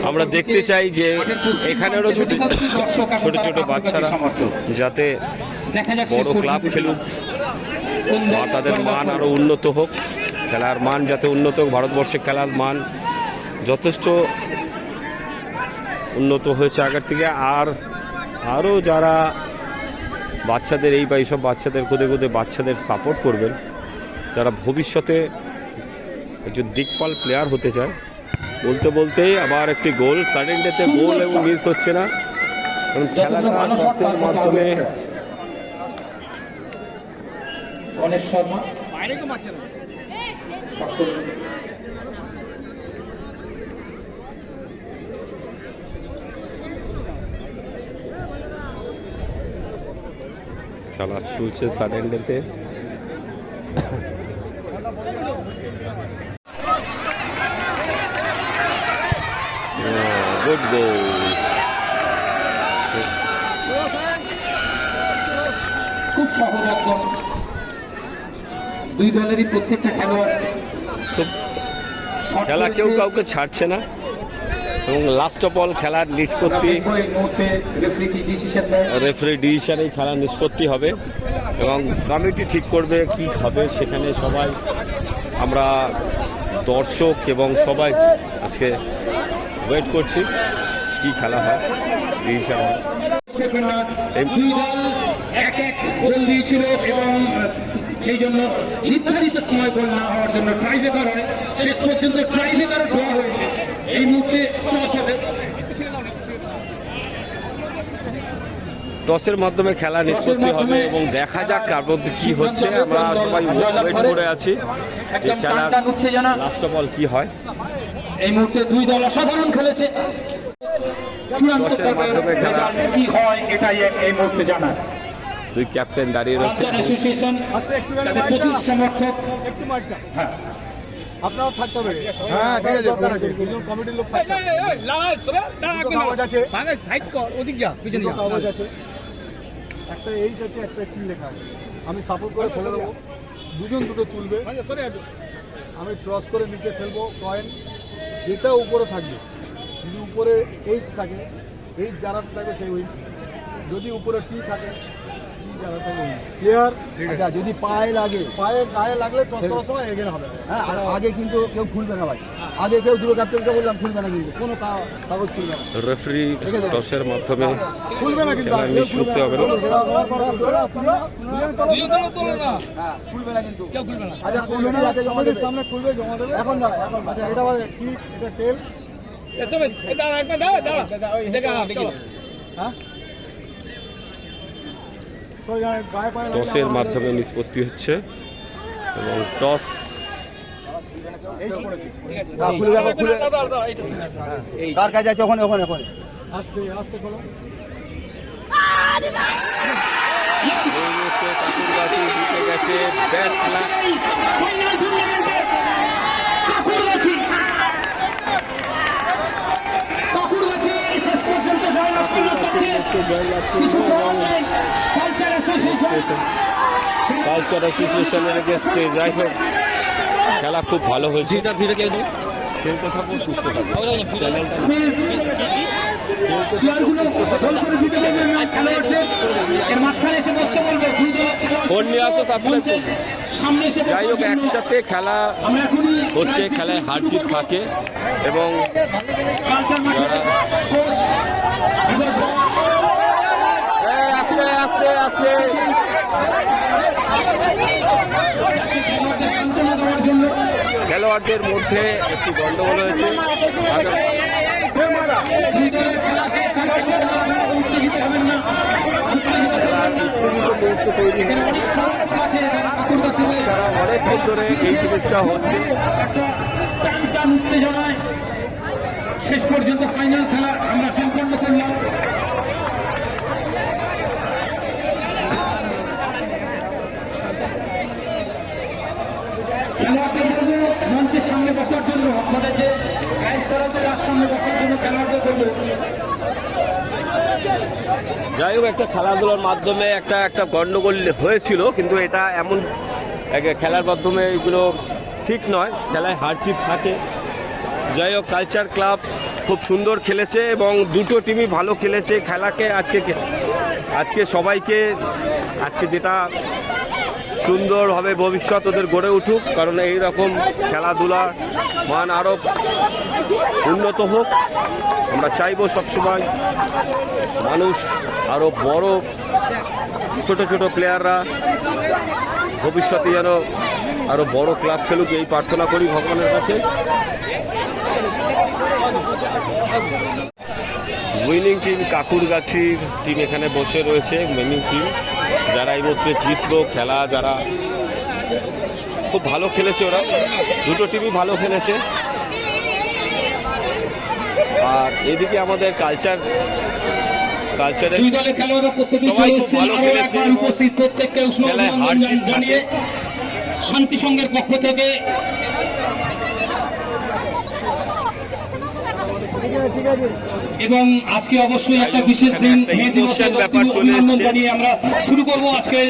আমরা দেখতে চাই যে এখানেরও ছোট ছোট বাচ্চারা যাতে বড় ক্লাব খেলুক বা তাদের মান আরও উন্নত হোক, খেলার মান যাতে উন্নত হোক। ভারতবর্ষে খেলার মান যথেষ্ট উন্নত হয়েছে আগের থেকে। আর আরও যারা বাচ্চাদের এই বা এইসব বাচ্চাদের খুদে বাচ্চাদের সাপোর্ট করবেন, যারা ভবিষ্যতে একজন দিকপাল প্লেয়ার হতে চায়। বলতে বলতেই আবার একটি গোল, সাডেনডেতে গোল এবং মিস হচ্ছে না, কারণ খেলাটা টসের মাধ্যমে। গণেশ শর্মা বাইরে তো মারছে না। খেলা চলছে সাডেনডেতে। গুড গোল। খুব সহজ একদম, দুই দলেরই প্রত্যেকটা খেলোয়াড় খেলা কেউ কাউকে ছাড়ছে না এবং লাস্ট অফ অল খেলার নিষ্পত্তি এই মুহূর্তে রেফারি কি ডিসিশন দেয়। রেফারি ডিসিশনেই খেলার নিষ্পত্তি হবে এবং কমিটি ঠিক করবে কি হবে। সেখানে সবাই আমরা দর্শক এবং সবাই আজকে ওয়েট করছি কি খেলা হয়, ডিসিশন হয়। দুই দল এক এক গোল দিয়েছিল এবং সেই জন্য নির্ধারিত সময় গোল না হওয়ার জন্য ট্রাইব্রেকার হয়। শেষ পর্যন্ত ট্রাইব্রেকার ড্র হয়েছে। এই মুহূর্তে টস হবে। টসের মাধ্যমে খেলা নিষ্পত্তি হবে এবং দেখা যাক কার মধ্যে কি হচ্ছে। আমরা সবাই ওয়েট করে আছি যে খেলার লাস্ট অফ অল কি হয়। এই মুহূর্তে দুই দল অসাধারণ খেলেছে। চূড়ান্ত পর্বে রেজাল্ট কি হয় এটাই এই মুহূর্তে জানা। দুই ক্যাপ্টেন দাঁড়িয়ে রয়েছে। অ্যাসোসিয়েশন তাদের প্রচুর সমর্থক। একটু মাইকটা হ্যাঁ, আপনারাও থাকতে হবে। হ্যাঁ ঠিক আছে, দরকার আছে, দুজন কমিটির লোক থাকতে হবে। কাগজ আছে, সাইড কর, ওদিক যা, পিছনে যা। কাগজ আছে, একটা এইচ আছে, একটা টি লেখা আছে। আমি সাপোর্ট করে ফেলে দেবো, দুজন দুটো তুলবে, আমি টস করে নিচে ফেলবো কয়েন, যেটা উপরে থাকবে। যদি উপরে এইচ থাকে, এইচ যারা থাকবে সেই উইন। যদি উপরে টি থাকে, টি যারা থাকবে উইন। ক্লিয়ার? আচ্ছা, যদি পায়ে লাগে, গায়ে লাগলে টস করার সময় এগেন হবে। হ্যাঁ, আর আগে কিন্তু কেউ খুলবে না ভাই। আগে কেউ দুটো ক্যাপ্টেনকে বললাম খুলবে না, কিন্তু কোনো কাগজ খুলবে না। রেফারি টসের মাধ্যমে খুলবে না কিন্তু, খেলা নিষ্পত্তি হবে না। দুজন তোলো না, হ্যাঁ, খুলবে না কিন্তু। কেউ খুলবে না। আচ্ছা, কমিটির হাতে জমা দেবে। সামনে খুলবে, জমা দেবে। এখন না, এখন না। আচ্ছা, এটা বাদে কি, এটা টেল। এসএমএস, এটা একবার দাও, দাও। দেখা, দেখি। হ্যাঁ, সরি, গায়ে পায়ে লাগলে টসের আমাদের- মাধ্যমে নিষ্পত্তি হচ্ছে এবং টস এইচ পড়েছে। হ্যাঁ, খুলে রাখো, খুলে। কার কাছে আছে ওখানে, ওখানে, ওখানে। আস্তে আস্তে খোলো। জিতে গেছে ব্যাট খেলা। ফাইনাল টুর্নামেন্টে কাকুরগাছি শেষ পর্যন্ত জয়লাভ করছে। কিছু করার নেই। কালচার অ্যাসোসিয়েশনের এগেস্টে যাই হোক খেলা খুব ভালো হয়েছে। খেলতে থাকো, সুস্থ থাকো। চেয়ারগুলো গোল করে দিতে বলবেন না খেলোয়াড়দের। এর মাঝখানে এসে বসতে বলবো। দুই দলের খেলোয়াড় ফোন নিয়ে আসো, সাবস্ক্রাইব করো। সামনে এসে যাই হোক বসার জন্য একসাথে খেলা আমরা এখনই হচ্ছে, খেলায় হার জিত থাকে এবং কালচার মাঠে কোচ দিবস আস্তে আস্তে আস্তে খেলোয়াড়দের সান্ত্বনা দেওয়ার জন্য খেলোয়াড়দের মধ্যে একটি গন্ডগোল হয়েছে। দুই দলের খেলা শেষ হয়ে গেলে আপনারা উত্তেজিত হবেন না, উত্তেজিত হবেন না। এখানে অনেক সমর্থক আছে যারা কাকুরগাছি হয়ে অনেকক্ষণ ধরে এই জিনিসটা হচ্ছে। একটা টান টান উত্তেজনায় শেষ পর্যন্ত ফাইনাল খেলা আমরা সম্পন্ন করলাম। খেলোয়াড়দের বলবো মঞ্চের সামনে বসার জন্য, আমাদের যে আইস করা হচ্ছে তার সামনে বসার জন্য খেলোয়াড়দের বলবো। যাই হোক একটা খেলাধুলার মাধ্যমে একটা গন্ডগোল হয়েছিল, কিন্তু এটা এমন খেলার মাধ্যমে এগুলো ঠিক নয়, খেলায় হার জিত থাকে। যাই হোক কালচার ক্লাব খুব সুন্দর খেলেছে এবং দুটো টিমই ভালো খেলেছে খেলাকে। আজকে সবাইকে আজকে যেটা সুন্দরভাবে ভবিষ্যৎ ওদের গড়ে উঠুক, কারণ এই রকম খেলাধুলার মান আরও উন্নত হোক। আমরা চাইবো সবসময় মানুষ আরও বড় ছোট ছোট প্লেয়াররা ভবিষ্যতে যেন আরও বড় ক্লাব খেলুক, এই প্রার্থনা করি ভগবানের কাছে। উইনিং টিম কাকুরগাছি টিম এখানে বসে রয়েছে, উইনিং টিম যারা এই মুহূর্তে জিতলো। খেলা যারা খুব ভালো খেলেছে, ওরা দুটো টিমই ভালো খেলেছে। আর এদিকে আমাদের কালচারের দুই দলের খেলোয়াড়রা প্রত্যেকেই চলে এসেছেন। আরো একবার উপস্থিত প্রত্যেককে উষ্ণ অভিনন্দন জানিয়ে শান্তি সংঘের পক্ষ থেকে এবং আজকে অবশ্যই একটা বিশেষ দিন, মে দিবসের অভিনন্দন জানিয়ে আমরা শুরু করব আজকের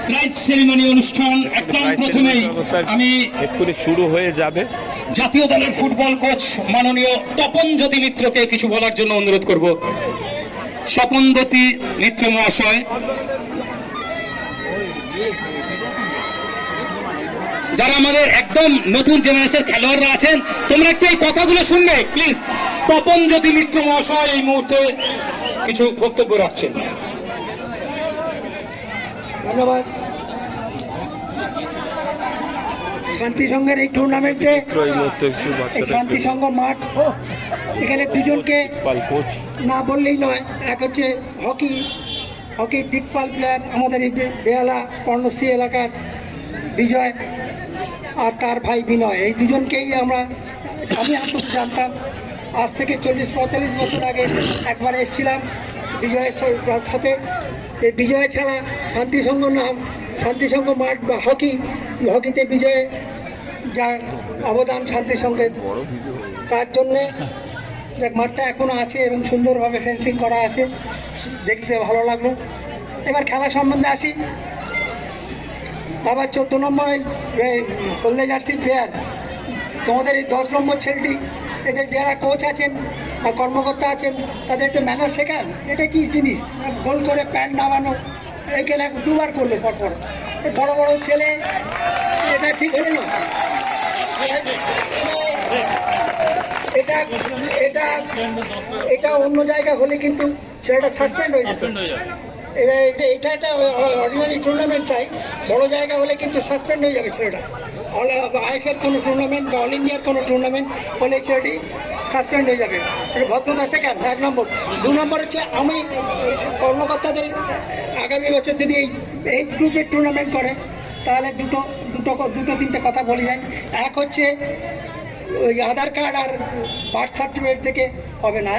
প্রাইজ সেরিমনি অনুষ্ঠান। একদম প্রথমেই আমি এক্ষুনি শুরু হয়ে যাবে। জাতীয় দলের ফুটবল কোচ মাননীয় তপনজ্যোতি মিত্রকে কিছু বলার জন্য অনুরোধ করব। স্বপনজ্যোতি মিত্র মহাশয়, যারা আমাদের একদম নতুন জেনারেশন খেলোয়াড়রা আছেন, তোমরা একটু এই কথাগুলো শুনবে প্লিজ। তপনজ্যোতি মিত্র মহাশয় এই মুহূর্তে কিছু বক্তব্য রাখছেন। ধন্যবাদ। শান্তি সংঘের এই টুর্নামেন্টে এই মুহূর্তে একটু এই বাচ্চাদের শান্তি সংঘ মাঠ, এখানে দুজনকে কোচ না বললেই নয়। এক হচ্ছে হকি দিকপাল প্লেয়ার, আমাদের এই বেহালা কর্ণশ্রী এলাকার বিজয়, আর তার ভাই বিনয়। এই দুজনকেই আমি আন্তত জানতাম। আজ থেকে 40-45 বছর আগে একবার এসেছিলাম বিজয়ের সাথে। এই বিজয় ছাড়া শান্তিসংঘ নাম, শান্তিসংঘ মাঠ বা হকিতে বিজয়ে যা অবদান শান্তিসংঘের, তার জন্যে মাঠটা এখনও আছে এবং সুন্দরভাবে ফেন্সিং করা আছে, দেখতে ভালো লাগলো। এবার খেলা সম্বন্ধে আসি। বাবা 14 নম্বর হলদে জার্সি প্লেয়ার, তোমাদের এই 10 নম্বর ছেলেটি, এদের যারা কোচ আছেন বা কর্মকর্তা আছেন, তাদের একটু ম্যানার শেখান। এটা কি জিনিস? গোল করে প্যান্ট নামানো, এখানে 2বার করলো পরপর। বড় বড় ছেলে, এটা ঠিক হলো না। এটা এটা এটা অন্য জায়গা হলে কিন্তু ছেলেটা সাসপেন্ড হয়ে যেত। এটা একটা অর্ডিনারি টুর্নামেন্ট, তাই বড় জায়গা হলে কিন্তু সাসপেন্ড হয়ে যাবে ছেলেটা। আইএফএল কোনো টুর্নামেন্ট বা অল ইন্ডিয়ার কোনো টুর্নামেন্ট হলে ছেলেটি সাসপেন্ড হয়ে যাবে। ভদ্রতা শেখান, 1 নম্বর। 2 নম্বর হচ্ছে, আমি কর্মকর্তাদের আগামী বছর যদি এই গ্রুপের টুর্নামেন্ট করে, তাহলে দুটো তিনটে কথা বলে যায়। এক হচ্ছে ওই আধার কার্ড আর বার্থ সার্টিফিকেট থেকে হবে না।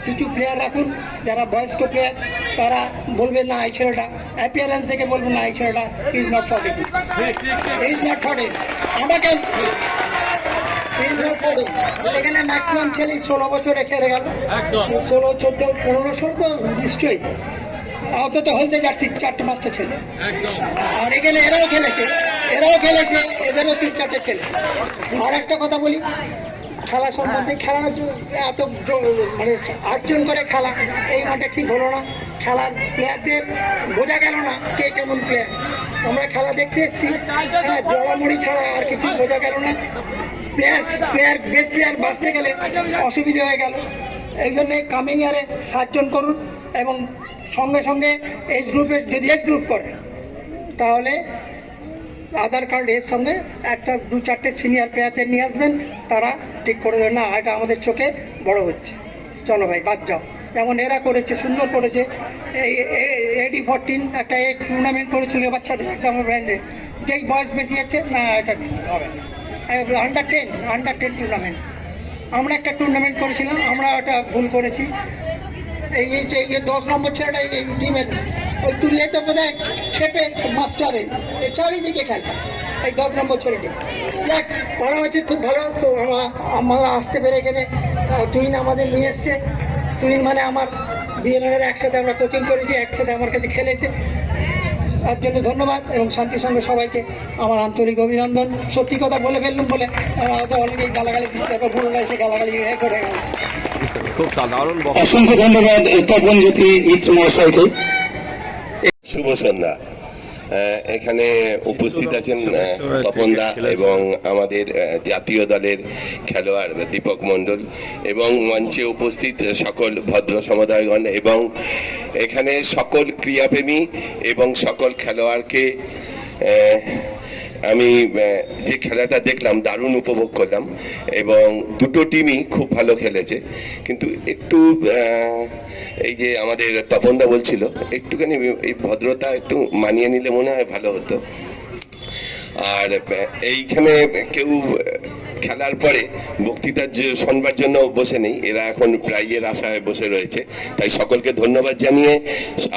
কিছু প্লেয়ার রাখুন যারা বয়স্ক প্লেয়ার, তারা বলবে না এই ছেলেটা, অ্যাপিয়ারেন্স থেকে বলবে না এই ছেলেটা is not forty, is not forty. আমাকে এখানে ম্যাক্সিমাম ছেলে 16 বছরে খেলে গেল, 16, 14, 15, 16 নিশ্চয়ই। অন্তত হলদে জার্সি 4-5টা ছেলে, আর এখানে এরাও খেলেছে, এদেরও 3-4টে ছেলে। আর একটা কথা বলি খেলা সম্বন্ধে, খেলা এত মানে 8 জন করে খেলা, এই মাঠে ঠিক হলো না। খেলার প্লেয়ারদের বোঝা গেল না কে কেমন প্লেয়ার। আমরা খেলা দেখতে এসেছি, হ্যাঁ, জড়ামড়ি ছাড়া আর কিছু বোঝা গেল না। বেস্ট প্লেয়ার বাঁচতে গেলে অসুবিধা হয়ে গেল। এই জন্যে কামিং ইয়ারে 7 জন করুন, এবং সঙ্গে সঙ্গে এজ গ্রুপে যদি এজ গ্রুপ করে, তাহলে আধার কার্ড এর সঙ্গে একটা 2-4টে সিনিয়র প্লেয়ারদের নিয়ে আসবেন, তারা ঠিক করে দেবেন। না, এটা আমাদের চোখে বড় হচ্ছে, চলো ভাই বাদ যাও। যেমন এরা করেছে, সুন্দর করেছে। এই AD14 একটা টুর্নামেন্ট করেছিল বাচ্চাদের, একদম ব্র্যান্ডে, যেই বয়স বেশি আছে না, এটা হবে না। আন্ডার 10 টুর্নামেন্ট, আমরা একটা টুর্নামেন্ট করেছিলাম, আমরা ওটা ভুল করেছি। এই 10 নম্বর ছেলেটা এই টিমের, ওই তুলে তো বোধহয় খেপে মাস্টারে চারিদিকে খেলে, এই 10 নম্বর ছেলেটি। দেখ, করা হয়েছে খুব ভালো। আমরা আসতে পেরে এখানে তুহিন আমাদের নিয়ে এসছে। তুহিন মানে আমার বিএনএর একসাথে আমরা কোচিং করেছি, একসাথে আমার কাছে খেলেছে, তার জন্য ধন্যবাদ। এবং শান্তির সঙ্গে সবাইকে আমার আন্তরিক অভিনন্দন। সত্যি কথা বলে ফেললুম বলে অনেকেই গালাগালি দিচ্ছে, তারপর ভুল এসে গালাগালি করে গেল। খুব সাধারণ অসংখ্য ধন্যবাদ তপনজ্যোতি মিত্র মহাশয়কে। শুভ সন্ধ্যা। এখানে উপস্থিত আছেন তপনদা এবং আমাদের জাতীয় দলের খেলোয়াড় দীপক মণ্ডল, এবং মঞ্চে উপস্থিত সকল ভদ্র সমুদায়গণ, এবং এখানে সকল ক্রীড়াপ্রেমী এবং সকল খেলোয়াড়কে আমি যে খেলাটা দেখলাম দারুণ উপভোগ করলাম, এবং দুটো টিমই খুব ভালো খেলেছে। কিন্তু একটু এই যে আমাদের তপনদা বলছিল, একটুখানি এই ভদ্রতা একটু মানিয়ে নিলে মনে হয় ভালো হতো। আর এইখানে কেউ খেলার পরে বক্তৃতা শোনবার জন্য বসে নেই, এরা এখন প্রাইজের আশায় বসে রয়েছে। তাই সকলকে ধন্যবাদ জানিয়ে,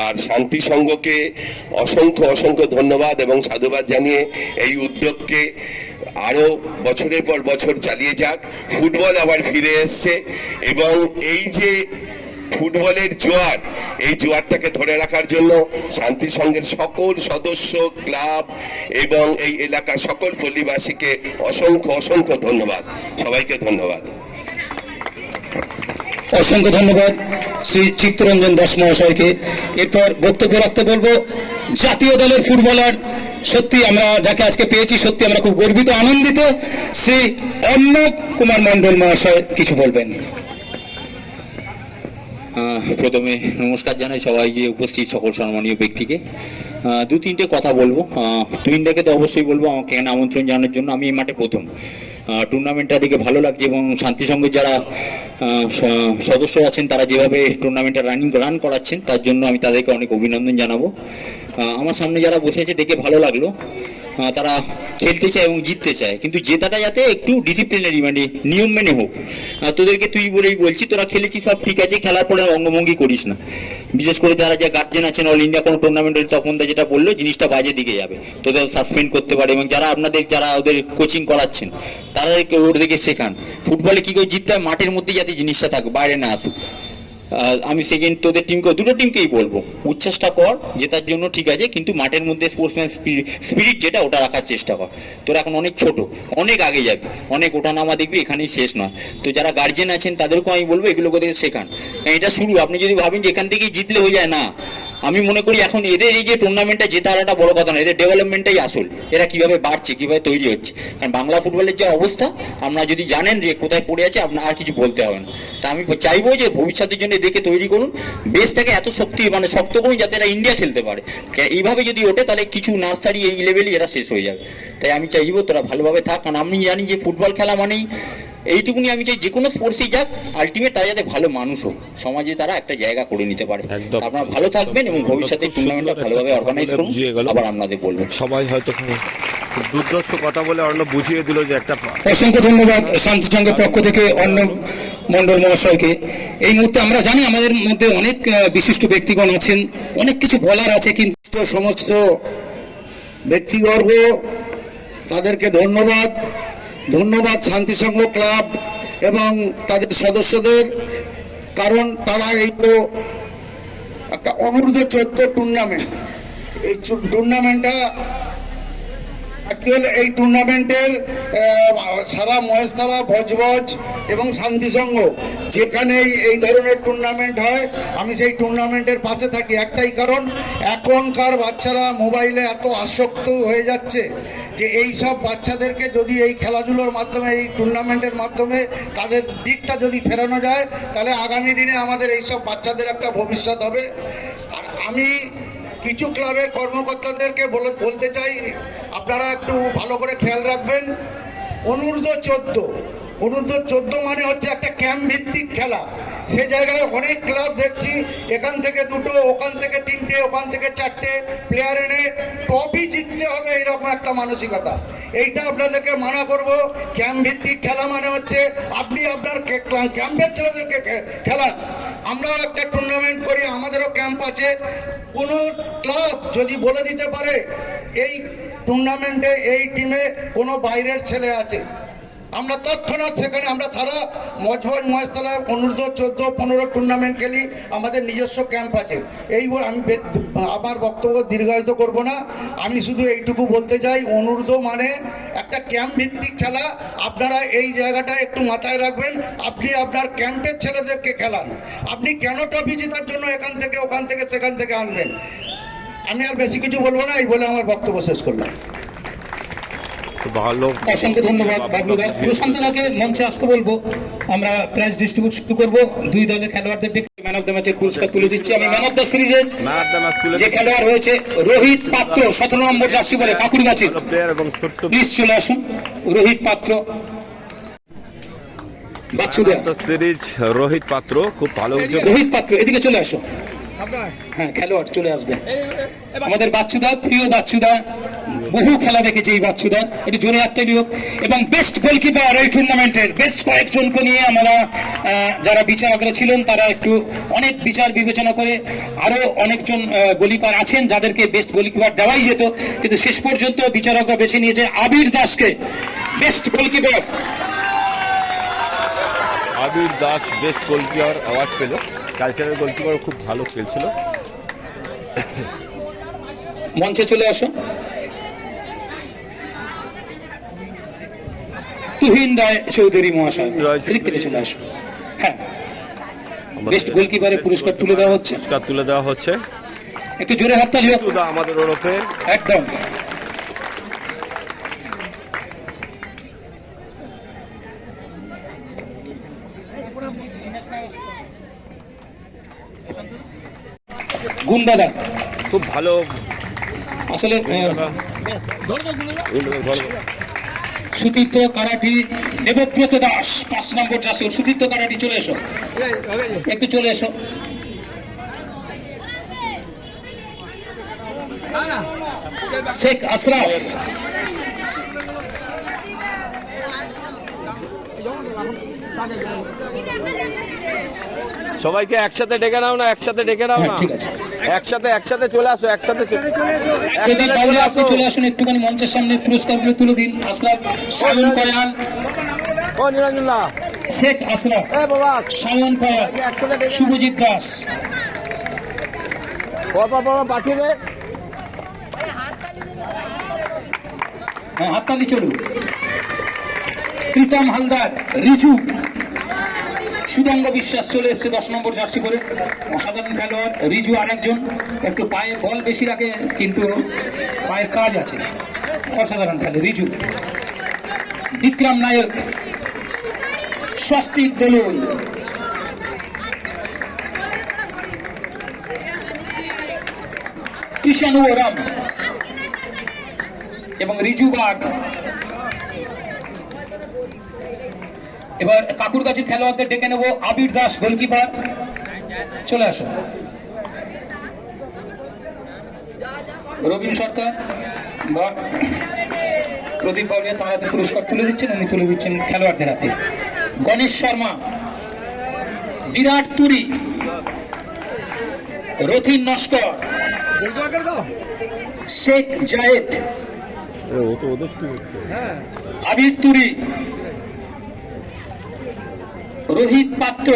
আর শান্তি সংঘকে অসংখ্য ধন্যবাদ এবং সাধুবাদ জানিয়ে এই উদ্যোগকে আরো বছরের পর বছর চালিয়ে যাক। ফুটবল আবার ফিরে এসছে এবং এই যে ফুটবলের জোয়ার, এই জোয়ারটাকে ধরে রাখার জন্য শান্তি সংঘের সকল সদস্য, ক্লাব এবং এই এলাকার সকল পল্লীবাসীকে অসংখ্য অসংখ্য ধন্যবাদ। সবাইকে ধন্যবাদ। অসংখ্য ধন্যবাদ শ্রী চিত্তরঞ্জন দাস মহাশয়কে। এরপর বক্তব্য রাখতে বলবো জাতীয় দলের ফুটবলার, সত্যি আমরা যাকে আজকে পেয়েছি সত্যি আমরা খুব গর্বিত, আনন্দিত, শ্রী অর্ণব কুমার মণ্ডল মহাশয় কিছু বলবেন। প্রথমে নমস্কার জানাই সবাইকে, উপস্থিত সকল সম্মানীয় ব্যক্তিকে। দু তিনটে কথা বলবো। তুহিনদাকে তো অবশ্যই বলবো আমাকে এখানে আমন্ত্রণ জানানোর জন্য। আমি এই মাঠে প্রথম, টুর্নামেন্টটা দেখে ভালো লাগছে এবং শান্তি সংঘের যারা সদস্য আছেন তারা যেভাবে টুর্নামেন্টটা রান করাচ্ছেন তার জন্য আমি তাদেরকে অনেক অভিনন্দন জানাবো। আমার সামনে যারা বসে আছে দেখে ভালো লাগলো, তারা খেলতে চায় এবং জিততে চায়, কিন্তু জেতাটা যাতে একটু ডিসিপ্লিনারি মানে নিয়ম মেনে হোক। তোদেরকে তুই বলেই বলছি, তোরা খেলেছিস সব ঠিক আছে, খেলার পরে অঙ্গভঙ্গি করিস না। বিশেষ করে যারা যে গার্জেন আছেন অল ইন্ডিয়া কোনো টুর্নামেন্টের, তখন যেটা বললো জিনিসটা বাজে দিকে যাবে, তোদের সাসপেন্ড করতে পারে। এবং যারা যারা ওদের কোচিং করাচ্ছেন তাদেরকে ওদেরকে শেখান ফুটবলে কী করে জিততে হয়, মাঠের মধ্যে যাতে জিনিসটা থাকুক, বাইরে না আসুক। আমি সেকেন্ড তোদের টিমকে, দুটো টিমকেই বলবো উচ্ছ্বাসটা কর জেতার জন্য, ঠিক আছে, কিন্তু মাঠের মধ্যে স্পোর্টসম্যান স্পিরিট যেটা ওটা রাখার চেষ্টা কর। তোরা এখন অনেক ছোট, অনেক আগে যাবি, অনেক ওঠানামা দেখবি, এখানেই শেষ নয়। তো যারা গার্জেন আছেন তাদেরকেও আমি বলবো এগুলো থেকে শেখান। এটা শুরু, আপনি যদি ভাবেন যে এখান থেকেই জিতলে হয়ে যায়, না। আমি মনে করি এখন এদের এই যে টুর্নামেন্টটা জেতার একটা বড় কথা না, এদের ডেভেলপমেন্টটাই আসল। এরা কিভাবে বাড়ছে, কিভাবে তৈরি হচ্ছে। কারণ বাংলা ফুটবলের যে অবস্থা, আপনারা যদি জানেন যে কোথায় পড়ে আছে, আপনার আর কিছু বলতে হবে না। তা আমি চাইবো যে ভবিষ্যতের জন্য এদেরকে তৈরি করুন, বেসটাকে এত শক্ত করুন যাতে এরা ইন্ডিয়া খেলতে পারে। এইভাবে যদি ওঠে তাহলে কিছু নার্সারি এই লেভেলই এরা শেষ হয়ে যাবে। তাই আমি চাইবো তোরা ভালোভাবে থাক, কারণ আমি জানি যে ফুটবল খেলা মানেই এইটুকুনি। আমি চাই যে কোনো স্পোর্টসেই যাক, আলটিমেট তারা যাতে ভালো মানুষ হোক, সমাজে তারা একটা জায়গা করে নিতে পারে। আপনারা ভালো থাকবেন এবং ভবিষ্যতে টুর্নামেন্টটা ভালোভাবে অর্গানাইজ করুন। আবার আপনাদের বলবেন। সবাই হয়তো খুব দুর্ধর্ষ কথা বলে অর্ণব বুঝিয়ে দিল যে একটা। অসংখ্য ধন্যবাদ শান্তি সংঘের পক্ষ থেকে অর্ণব মণ্ডল মহাশয়কে। এই মুহূর্তে আমরা জানি আমাদের মধ্যে অনেক বিশিষ্ট ব্যক্তিগণ আছেন, অনেক কিছু বলার আছে, কিন্তু সমস্ত ব্যক্তিবর্গ তাদেরকে ধন্যবাদ। শান্তিসংঘ ক্লাব এবং তাদের সদস্যদের, কারণ তারা এই তো একটা অনূর্ধ্ব-14 টুর্নামেন্ট, এই টুর্নামেন্টটা অ্যাকচুয়ালি এই টুর্নামেন্টের সারা মহেশতলা, ভজভজ এবং শান্তিসংঘ যেখানেই এই ধরনের টুর্নামেন্ট হয় আমি সেই টুর্নামেন্টের পাশে থাকি। একটাই কারণ, এখনকার বাচ্চারা মোবাইলে এত আসক্ত হয়ে যাচ্ছে যে এই সব বাচ্চাদেরকে যদি এই খেলাধুলোর মাধ্যমে, এই টুর্নামেন্টের মাধ্যমে তাদের দিকটা যদি ফেরানো যায়, তাহলে আগামী দিনে আমাদের এই সব বাচ্চাদের একটা ভবিষ্যৎ হবে। আর আমি কিছু ক্লাবের কর্মকর্তাদেরকে বলতে চাই, আপনারা একটু ভালো করে খেয়াল রাখবেন। অনূর্ধ্ব-14 মানে হচ্ছে একটা ক্যাম্প ভিত্তিক খেলা। সে জায়গায় অনেক ক্লাব দেখছি এখান থেকে 2টো, ওখান থেকে 3টে, ওখান থেকে 4টে প্লেয়ার এনে ট্রফি জিততে হবে, এরকম একটা মানসিকতা। এইটা আপনাদেরকে মানা করব। ক্যাম্প ভিত্তিক খেলা মানে হচ্ছে আপনি আপনার ক্যাম্পের ছেলেদেরকে খেলান। আমরাও একটা টুর্নামেন্ট করি, আমাদেরও ক্যাম্প আছে। কোনো ক্লাব যদি বলে দিতে পারে এই টুর্নামেন্টে এই টিমে কোনো বাইরের ছেলে আছে, আমরা তৎক্ষণাৎ সেখানে, আমরা সারা মহেশতলায় অনূর্ধ্ব-14-15 টুর্নামেন্ট খেলি, আমাদের নিজস্ব ক্যাম্প আছে। এই আমি আমার বক্তব্য দীর্ঘায়িত করব না, আমি শুধু এইটুকু বলতে চাই, অনূর্ধ্ব মানে একটা ক্যাম্প ভিত্তিক খেলা। আপনারা এই জায়গাটা একটু মাথায় রাখবেন। আপনি আপনার ক্যাম্পের ছেলেদেরকে খেলান। আপনি কেন ট্রফি জেতার জন্য এখান থেকে, ওখান থেকে, সেখান থেকে আনবেন? আমি আর বেশি কিছু বলবো না, এই বলে আমার বক্তব্য শেষ করলাম। ভালো, অসংখ্য ধন্যবাদ বাবলুদা। প্রশান্তদাকে মঞ্চে আসতে বলবো, আমরা প্রাইজ ডিস্ট্রিবিউট শুরু করবো। দুই দলের খেলোয়াড়দের ম্যান অফ দ্য ম্যাচের পুরস্কার তুলে দিচ্ছি। আমি ম্যান অফ দ্য সিরিজের যে খেলোয়াড় হয়েছে রোহিত পাত্র, 17 নম্বর জার্সি পরে, কাকুরগাছি। প্লিজ চলে আসুন রোহিত পাত্র। সিরিজ রোহিত পাত্র খুব ভালো, রোহিত পাত্র এদিকে চলে আসো। হ্যাঁ, খেলোয়াড় চলে আসবে। আমাদের বাচ্চুদা, প্রিয় বাচ্চুদা, বহু খেলা দেখেছে এই বাচ্চুদা, একটু জোরে হাততালি দিও। এবং বেস্ট গোলকিপার এই টুর্নামেন্টের বেশ কয়েকজনকে নিয়ে আমরা যারা বিচারকরা ছিলেন তারা একটু অনেক বিচার বিবেচনা করে আরো অনেকজন গোলকিপার আছেন যাদেরকে বেস্ট গোলকিপার দেওয়াই যেত, কিন্তু শেষ পর্যন্ত বিচারকরা বেছে নিয়েছে আবির দাসকে। Best goalkeeper. Abir Das best goalkeeper award পেল। কালচারের গোলকিপার খুব ভালো খেলছিল। মঞ্চে চলে আসো। তুহিন রায় চৌধুরী মহাশয় এদিক থেকে চলে আসো। হ্যাঁ, বেস্ট গোলকিপারের পুরস্কার তুলে দেওয়া হচ্ছে। পুরস্কার তুলে দেওয়া হচ্ছে। একটু জোরে হাততালি হোক। টুদা আমাদের ওরফে একদম। গুন্ডাদা খুব ভালো। আসলে সুতীর্থ কারাটি দেবব্রত দাস 5 নম্বর জার্সি। সুতীর্থ কারাটি চলে এসো, একটু চলে এসো। শেখ আশরাফ, সবাইকে একসাথে ডেকে নাও না, একসাথে ডেকে নাও না, ঠিক আছে। একসাথে চলে আসো, একসাথে প্রদীপ বাউলিয়া আপনি চলে আসুন, একটুখানি মঞ্চের সামনে পুরস্কারগুলো তুলে দিন। আশরাফ, সায়ন কয়াল, ও নিরঞ্জনদা, শেখ আশরাফ, সায়ন কয়াল, শুভজিৎ দাস। পাঠিয়ে দে। হ্যাঁ, হাততালি চলুন। প্রীতম হালদার, রিজু, সুরঙ্গ বিশ্বাস চলে এসছে 10 নম্বর জার্সি করে। অসাধারণ খেলোয়াড় রিজু। আরেকজন একটু পায়ে বল বেশি রাখে কিন্তু পায়ের কাজ আছে, অসাধারণ খেলে রিজু। বিক্রম নায়ক, স্বস্তিক দলুই, কিষাণু ওরাম এবং রিজু বাগ। এবার কাকুরগাছির খেলোয়াড়দের ডেকে নেব। আবির দাস গোলকিপার, চলে আসো। রবীন সরকার বা প্রদীপ বাউলিয়া তার হাতে পুরস্কার তুলে দিচ্ছেন, উনি তুলে দিচ্ছেন খেলোয়াড়দের হাতে। গণেশ শর্মা, বিরাট তুরি, রথিন নস্কর, শেখ জায়েদ, আবির তুরি, রোহিত পাত্র,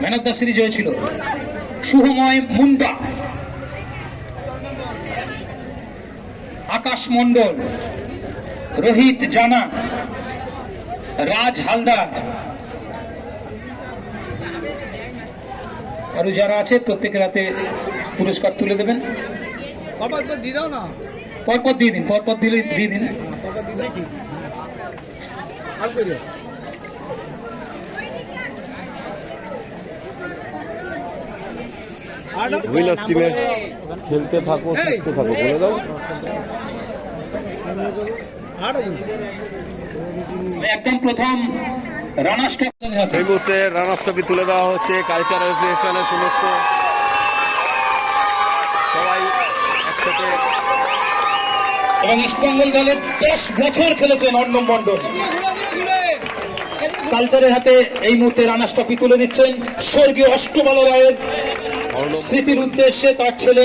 ম্যান অফ দ্য সিরিজ হয়েছিল, শুভময় মুন্ডা, আকাশ মন্ডল, রোহিত জানা, রাজ হালদার। আরো যারা আছে প্রত্যেকের হাতে পুরস্কার তুলে দেবেন। পরপর দিয়ে দিন, পরপর দিয়ে দিন। উইনার্স টিমে খেলতে থাকো, সুস্থ থাকো, বলে দাও। একদম প্রথম রানার্স ট্রফি হাতে। এই মুহূর্তে রানার্স ট্রফি তুলে দেওয়া হচ্ছে। কালচার অ্যাসোসিয়েশনের সমস্ত সবাই একসাথে। এবং ইস্টবেঙ্গল দলের 10 বছর খেলেছেন অর্ণব মণ্ডল। কালচারের হাতে এই মুহূর্তে রানার্স ট্রফি তুলে দিচ্ছেন স্বর্গীয় অষ্টবল রায়ের স্মৃতির উদ্দেশ্যে তার ছেলে।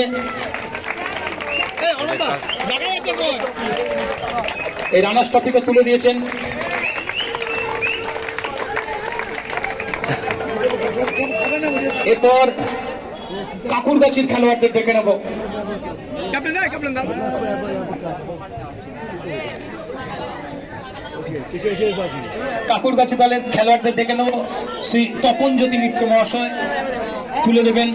এই রানার্স ট্রফিকে তুলে দিয়েছেন। এরপর কাকুরগাছির খেলোয়াড়দের ডেকে নেব। কাকুরগাছি দলের খেলোয়াড়দের ডেকে নেব। শ্রী তপনজ্যোতি মিত্র মহাশয় তুলে দেবেন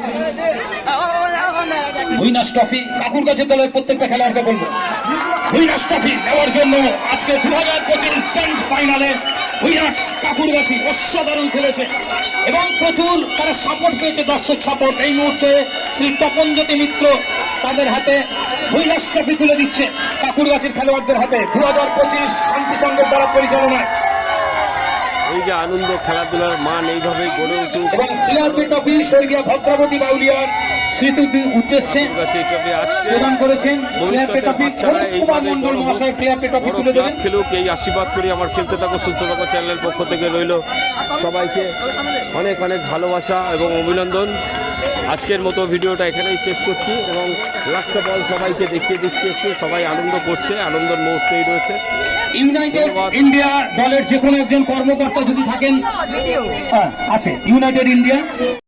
উইনার্স ট্রফি। কাকুরগাছি দলের প্রত্যেকটা খেলোয়াড়কে বলবো উইনার্স ট্রফি নেওয়ার জন্য। আজকে 2025 গ্র্যান্ড ফাইনালে উইনার্স কাকুরগাছি অসাধারণ খেলেছে এবং প্রচুর তারা সাপোর্ট পেয়েছে, দর্শক সাপোর্ট। এই মুহূর্তে শ্রী তপনজ্যোতি মিত্র তাদের হাতে উইনার্স ট্রফি তুলে দিচ্ছে কাকুরগাছির খেলোয়াড়দের হাতে। 2025 শান্তি সংঘের দ্বারা পরিচালনায় এই যে আনন্দ, খেলাধুলার মান এইভাবেই গড়ে উঠুক। এবং সিআরপি ট্রফি স্বর্গীয় ভদ্রাবতী বাউলিয়ার স্মৃতির উদ্দেশ্যে প্রদান করেছেন। সিআরপি ট্রফি কুমার মন্ডল মহাশয় সিআরপি ট্রফি তুলে দেবেন। খেলুক এই আশীর্বাদ করি। আমার খেলতে থাকো, সুস্থ থাকো চ্যানেলের পক্ষ থেকে রইল সবাইকে অনেক অনেক ভালোবাসা এবং অভিনন্দন। আজকের মতো ভিডিওটা এখানেই শেষ করছি এবং লাস্ট অফ অল সবাইকে দেখিয়ে দিচ্ছি একটু, সবাই আনন্দ করছে, আনন্দের মুহূর্তেই রয়েছে। ইউনাইটেড ইন্ডিয়া দলের যে কোনো একজন কর্মকর্তা যদি থাকেন, আছে ইউনাইটেড ইন্ডিয়া